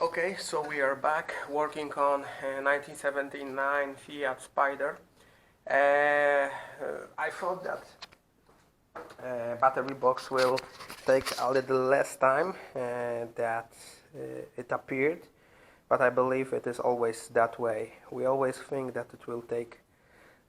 Okay, so we are back working on 1979 Fiat Spider. I thought that battery box will take a little less time that it appeared, but I believe it is always that way. We always think that it will take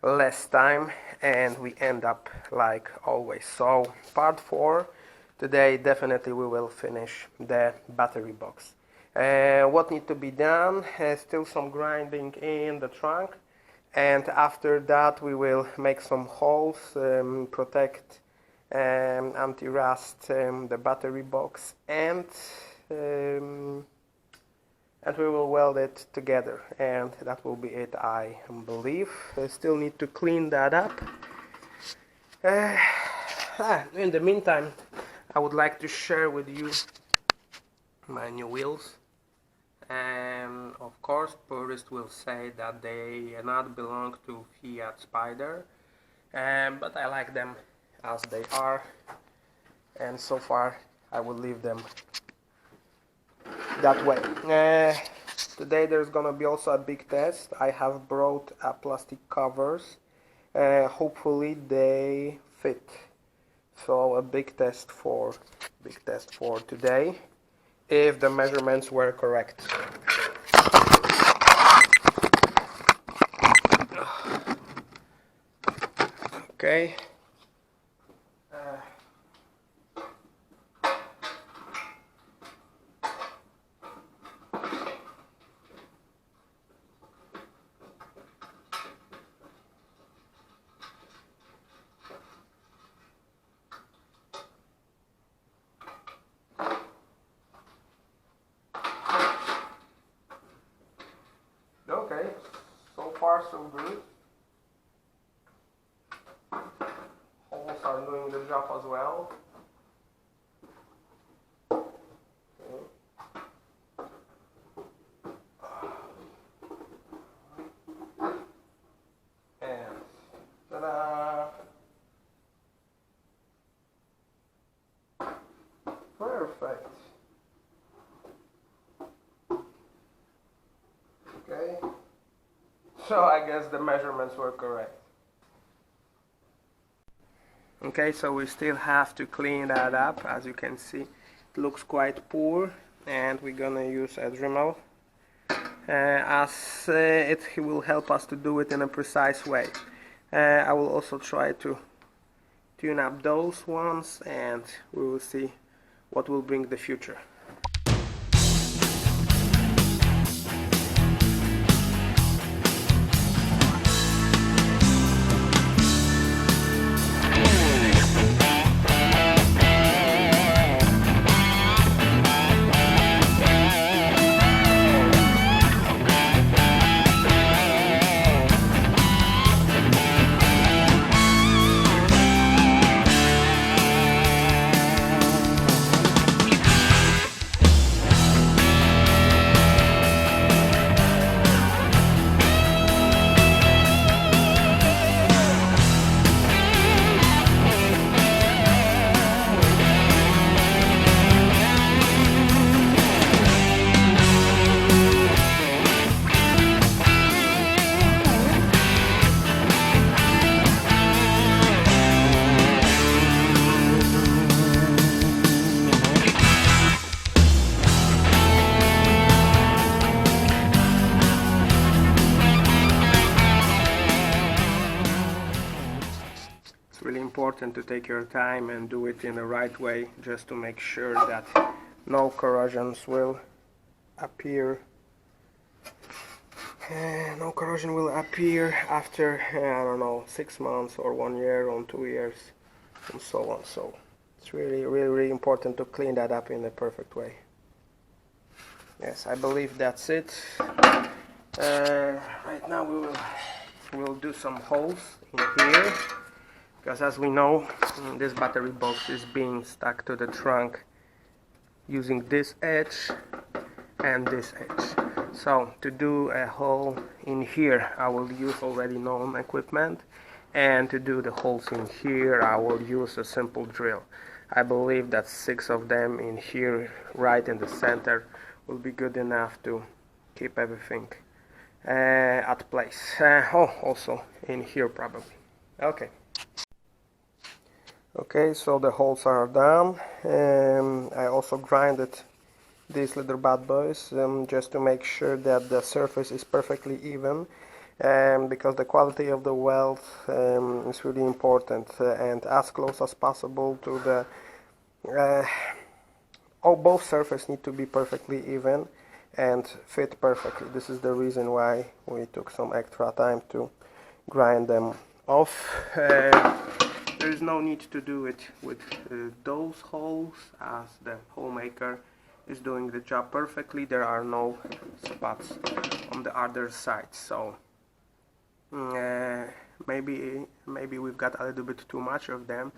less time and we end up like always. So part 4, today definitely we will finish the battery box. What needs to be done? Still some grinding in the trunk, and after that we will make some holes, protect anti-rust the battery box, and we will weld it together, and that will be it, I believe. I still need to clean that up. In the meantime, I would like to share with you my new wheels. And of course, purists will say that they not belong to Fiat Spider, but I like them as they are, and so far I will leave them that way. Today there's gonna be also a big test. I have brought plastic covers. Hopefully they fit. So a big test for today, if the measurements were correct. Okay. Okay, so far so good. Holes are doing the job as well. And ta-da! Perfect. Okay, so I guess the measurements were correct. Okay, so we still have to clean that up. As you can see, it looks quite poor, and we're gonna use a Dremel as it will help us to do it in a precise way. I will also try to tune up those ones, and we will see what will bring the future. Really important to take your time and do it in the right way, just to make sure that no corrosions will appear. No corrosion will appear after, I don't know, 6 months or 1 year or 2 years, and so on. So it's really important to clean that up in a perfect way. Yes, I believe that's it. Right now we'll do some holes in here, because as we know, this battery box is being stuck to the trunk using this edge and this edge. So to do a hole in here, I will use already known equipment, and to do the holes in here, I will use a simple drill. I believe that 6 of them in here, right in the center, will be good enough to keep everything at place. Also in here probably. Okay, so the holes are done. I also grinded these little bad boys just to make sure that the surface is perfectly even, because the quality of the weld is really important, and as close as possible to the both surfaces need to be perfectly even and fit perfectly. This is the reason why we took some extra time to grind them off. There is no need to do it with those holes, as the hole maker is doing the job perfectly. There are no spots on the other side, so maybe we've got a little bit too much of them,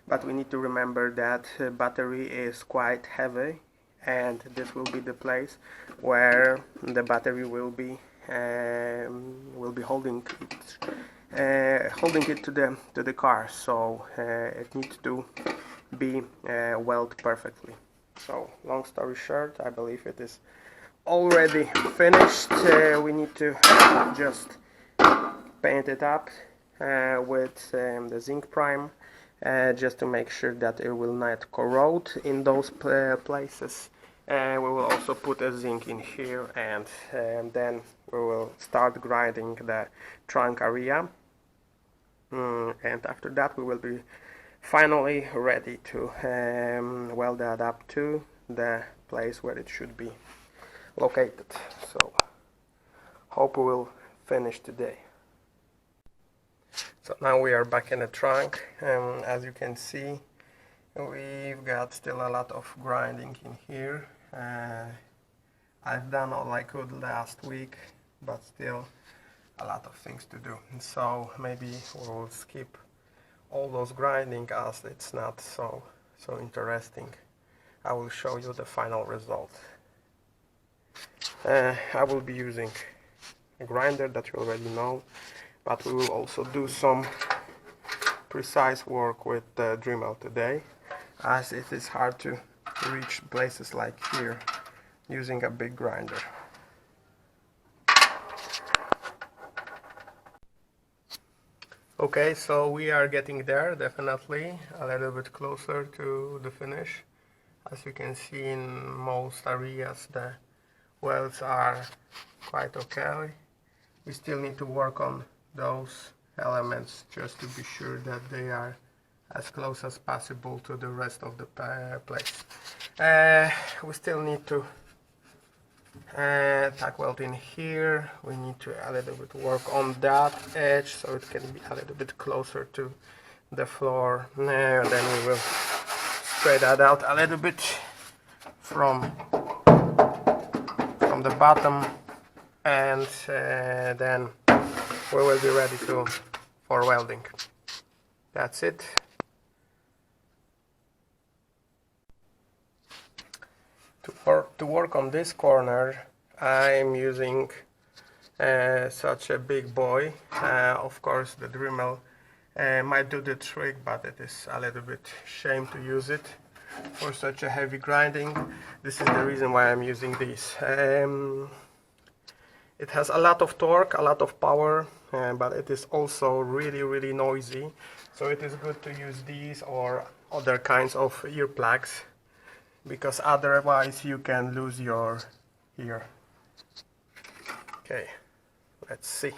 but we need to remember that battery is quite heavy, and this will be the place where the battery will be holding it to the car, so it needs to be welded perfectly. So long story short, I believe it is already finished. We need to just paint it up with the zinc prime, just to make sure that it will not corrode in those places. We will also put a zinc in here, and then we will start grinding the trunk area, and after that we will be finally ready to weld that up to the place where it should be located. So hope we will finish today. So now we are back in the trunk, and as you can see, we've got still a lot of grinding in here. I've done all I could last week, but still a lot of things to do. So maybe we'll skip all those grinding, as it's not so interesting. I will show you the final result. I will be using a grinder that you already know, but we will also do some precise work with the Dremel today, as it is hard to reach places like here using a big grinder. Okay, so we are getting there, definitely a little bit closer to the finish. As you can see, in most areas the welds are quite okay. We still need to work on those elements just to be sure that they are as close as possible to the rest of the place. We still need to tack weld in here. We need to a little bit work on that edge so it can be a little bit closer to the floor. Then we will spread that out a little bit from the bottom, and then we will be ready for welding. That's it. To work on this corner, I'm using such a big boy. Of course the Dremel might do the trick, but it is a little bit shame to use it for such a heavy grinding. This is the reason why I'm using this. It has a lot of torque, a lot of power, but it is also really noisy, so it is good to use these or other kinds of earplugs, because otherwise you can lose your ear. Okay, let's see.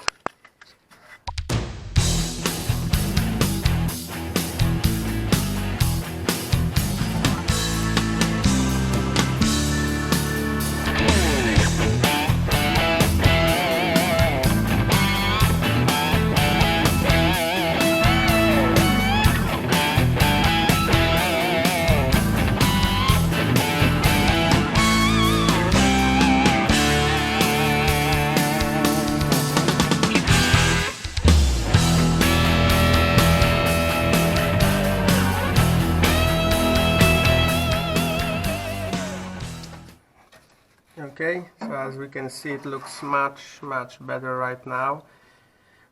Okay, so as we can see, it looks much better right now.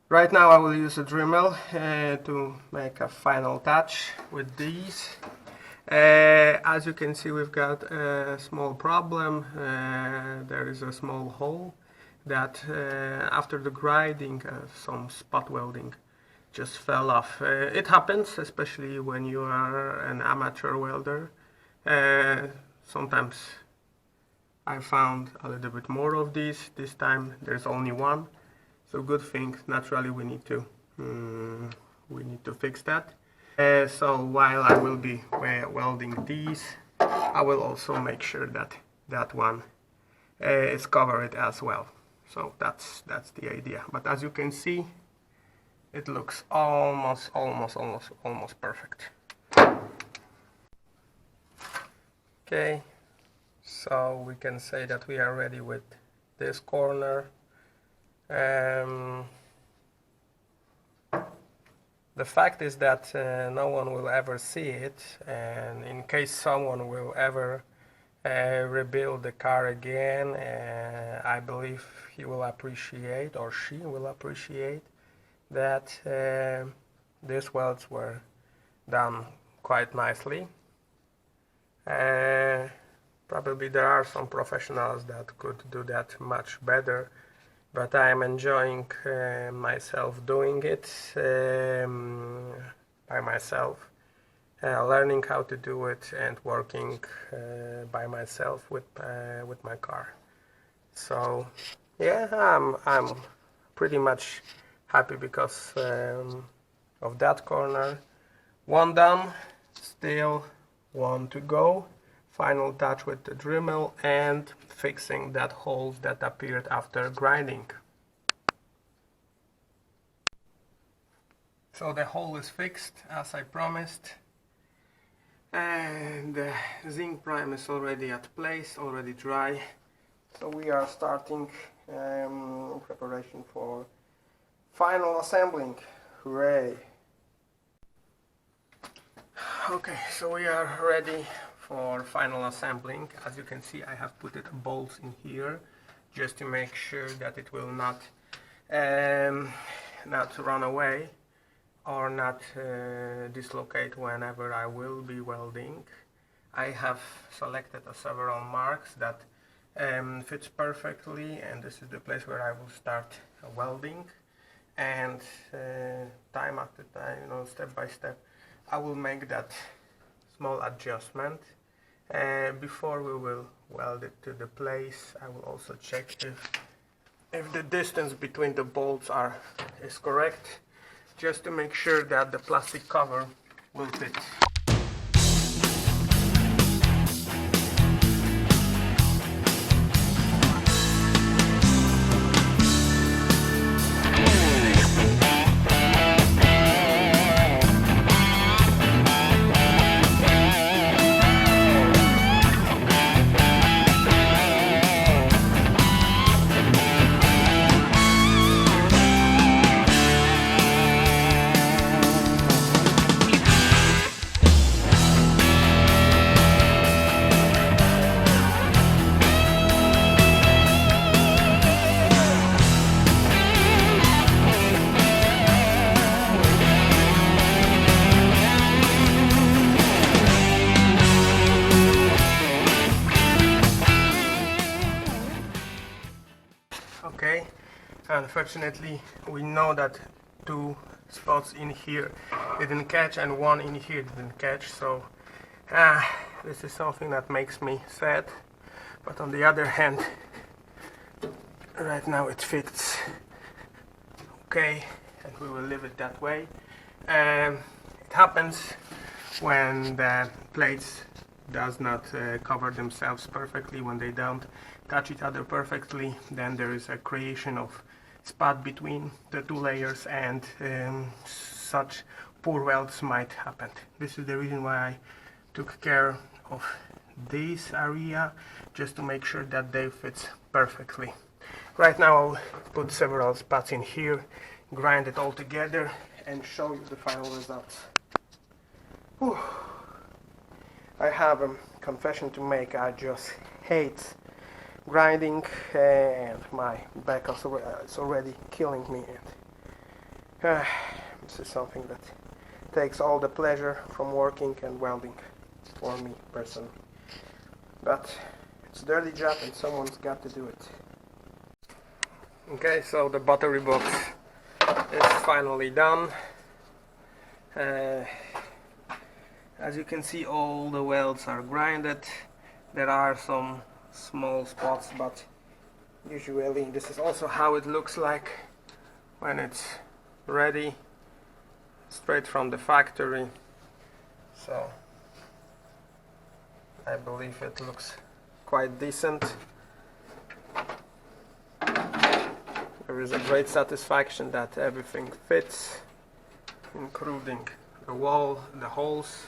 Right now I will use a Dremel to make a final touch with these. As you can see, we've got a small problem. There is a small hole that after the grinding, some spot welding just fell off. It happens, especially when you are an amateur welder. Sometimes I found a little bit more of these. This time there's only one, so good thing. Naturally, we need to fix that. So while I will be welding these, I will also make sure that that one is covered as well. So that's the idea. But as you can see, it looks almost perfect. Okay, so we can say that we are ready with this corner. The fact is that no one will ever see it, and in case someone will ever rebuild the car again, I believe he will appreciate, or she will appreciate, that these welds were done quite nicely. Probably there are some professionals that could do that much better, but I am enjoying myself doing it by myself, learning how to do it and working by myself with my car. So yeah, I'm pretty much happy because of that corner. One done, still one to go. Final touch with the Dremel and fixing that hole that appeared after grinding. So the hole is fixed as I promised, and the zinc prime is already at place, already dry. So we are starting preparation for final assembling. Hooray! Okay, so we are ready for final assembling. As you can see, I have put bolts in here just to make sure that it will not run away or not dislocate whenever I will be welding. I have selected several marks that fits perfectly, and this is the place where I will start welding. And time after time, step by step, I will make that small adjustment. Before we will weld it to the place, I will also check if the distance between the bolts is correct, just to make sure that the plastic cover will fit. Okay, unfortunately we know that two spots in here didn't catch and one in here didn't catch, so this is something that makes me sad, but on the other hand, right now it fits okay, and we will leave it that way. It happens when the plates does not cover themselves perfectly, when they don't touch each other perfectly, then there is a creation of spot between the two layers, and such poor welds might happen. This is the reason why I took care of this area, just to make sure that they fit perfectly. Right now I'll put several spots in here, grind it all together and show you the final results. Whew. I have a confession to make. I just hate grinding, and my back is already killing me, and this is something that takes all the pleasure from working and welding. for me personally. But it's a dirty job and someone's got to do it. Okay, so the battery box is finally done. As you can see, all the welds are grinded. There are some small spots, but usually this is also how it looks like when it's ready, straight from the factory. So I believe it looks quite decent. There is a great satisfaction that everything fits, including the wall, the holes,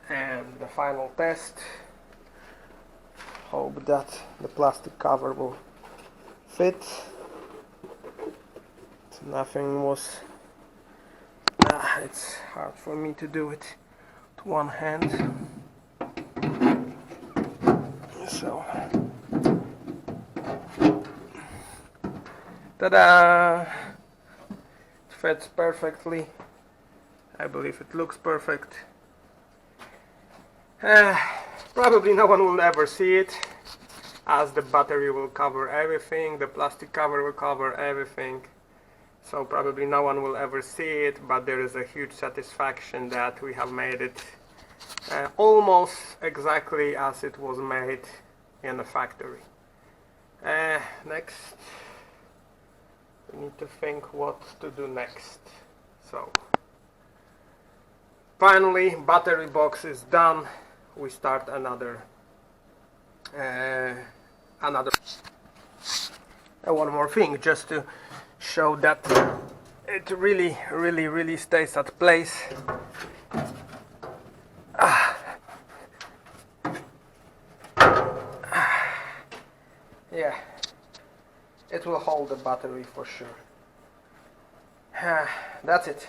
and the final test. Hope that the plastic cover will fit. Nothing was... it's hard for me to do it with one hand. So, ta-da! It fits perfectly. I believe it looks perfect. Probably no one will ever see it, as the battery will cover everything, the plastic cover will cover everything. So probably no one will ever see it, but there is a huge satisfaction that we have made it almost exactly as it was made in the factory. Next, we need to think what to do next. So finally, battery box is done. We start another one more thing, just to show that it really stays at place. Yeah, it will hold the battery for sure. That's it.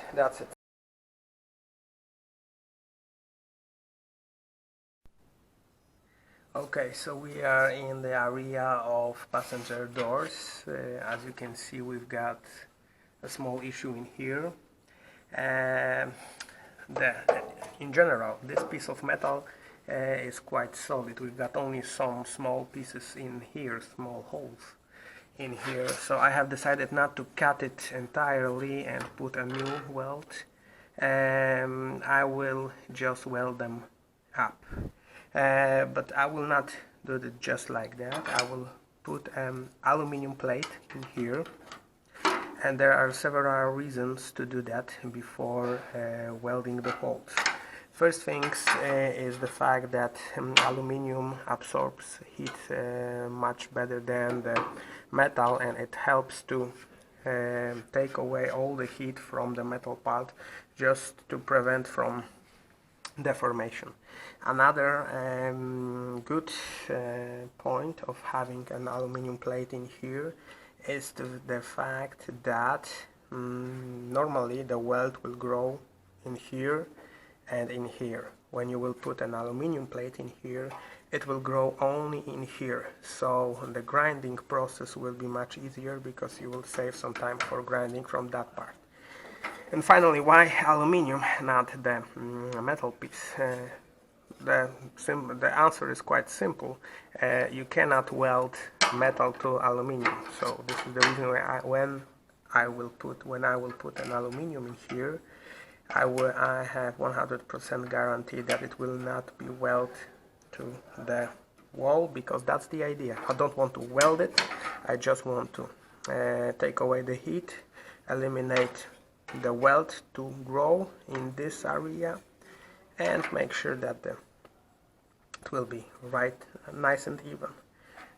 Okay, so we are in the area of passenger doors. As you can see, we've got a small issue in here. In general, this piece of metal is quite solid. We've got only some small pieces in here, small holes in here. So I have decided not to cut it entirely and put a new weld. I will just weld them up. But I will not do it just like that. I will put an aluminum plate in here, and there are several reasons to do that before welding the holes. First things is the fact that aluminum absorbs heat much better than the metal, and it helps to take away all the heat from the metal part, just to prevent from deformation. Another good point of having an aluminum plate in here is the fact that normally the weld will grow in here and in here. When you will put an aluminum plate in here, it will grow only in here, so the grinding process will be much easier because you will save some time for grinding from that part. And finally, why aluminium, not the metal piece? The answer is quite simple. You cannot weld metal to aluminium. So this is the reason why when I will put an aluminium in here, I have 100% guarantee that it will not be welded to the wall, because that's the idea. I don't want to weld it. I just want to take away the heat, eliminate the weld to grow in this area, and make sure that it will be right, nice and even.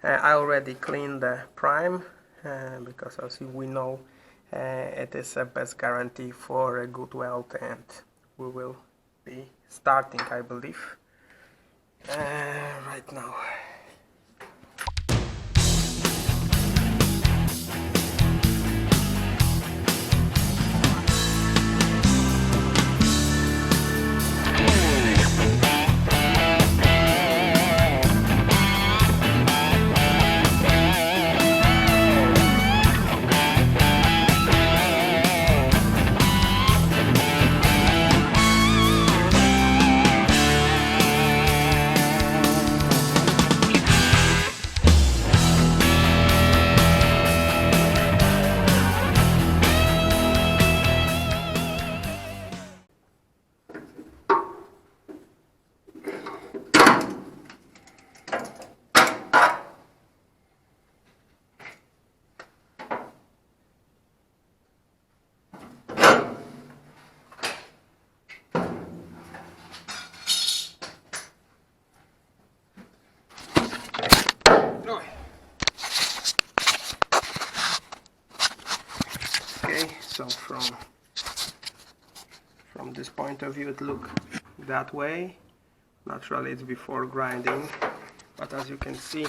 I already cleaned the prime because as we know it is a best guarantee for a good weld, and we will be starting, I believe, right now. So from this point of view it looks that way. Naturally it's before grinding, but as you can see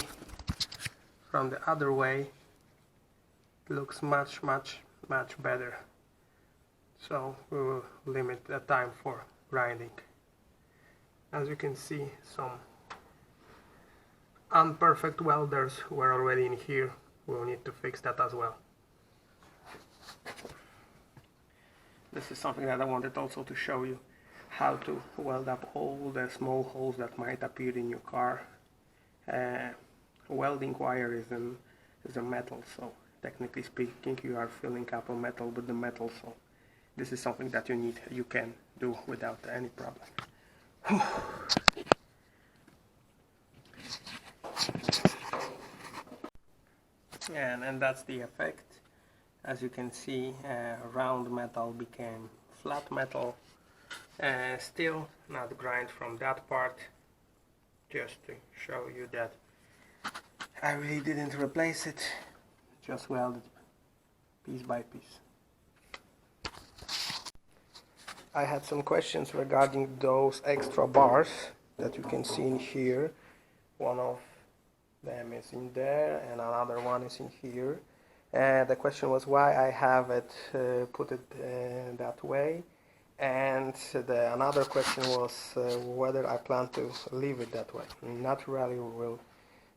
from the other way it looks much better. So we will limit the time for grinding. As you can see, some unperfect welders were already in here. We'll need to fix that as well. This is something that I wanted also to show you, how to weld up all the small holes that might appear in your car. Welding wire is a metal, so technically speaking you are filling up a metal with the metal, so this is something that you can do without any problem. And that's the effect. As you can see, round metal became flat metal. Still not grind from that part, just to show you that I really didn't replace it, just welded piece by piece. I had some questions regarding those extra bars that you can see in here. One of them is in there and another one is in here. The question was why I have it put it that way, and another question was whether I plan to leave it that way. Naturally we will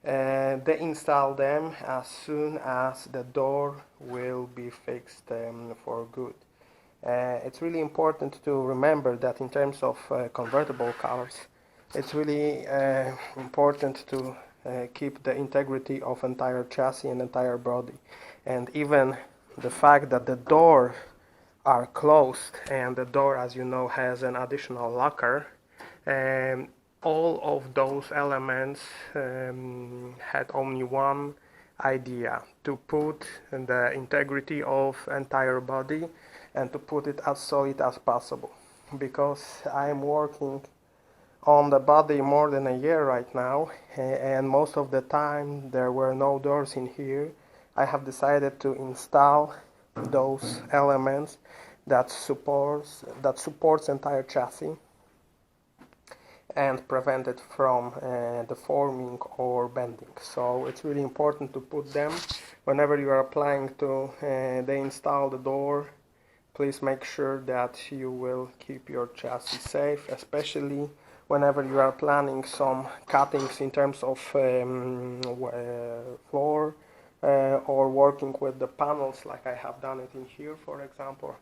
deinstall them as soon as the door will be fixed for good. It's really important to remember that in terms of convertible cars, it's really important to keep the integrity of entire chassis and entire body. And even the fact that the doors are closed, and the door, as you know, has an additional locker, all of those elements had only one idea: to put the integrity of entire body and to put it as solid as possible. Because I'm working on the body more than a year right now, and most of the time there were no doors in here, I have decided to install those elements that supports entire chassis and prevent it from deforming or bending. So it's really important to put them whenever you are planning to deinstall the door. Please make sure that you will keep your chassis safe, especially whenever you are planning some cuttings in terms of floor or working with the panels, like I have done it in here, for example.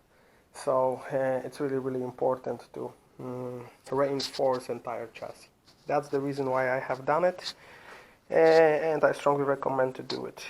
So it's really important to reinforce entire chassis. That's the reason why I have done it, and I strongly recommend to do it.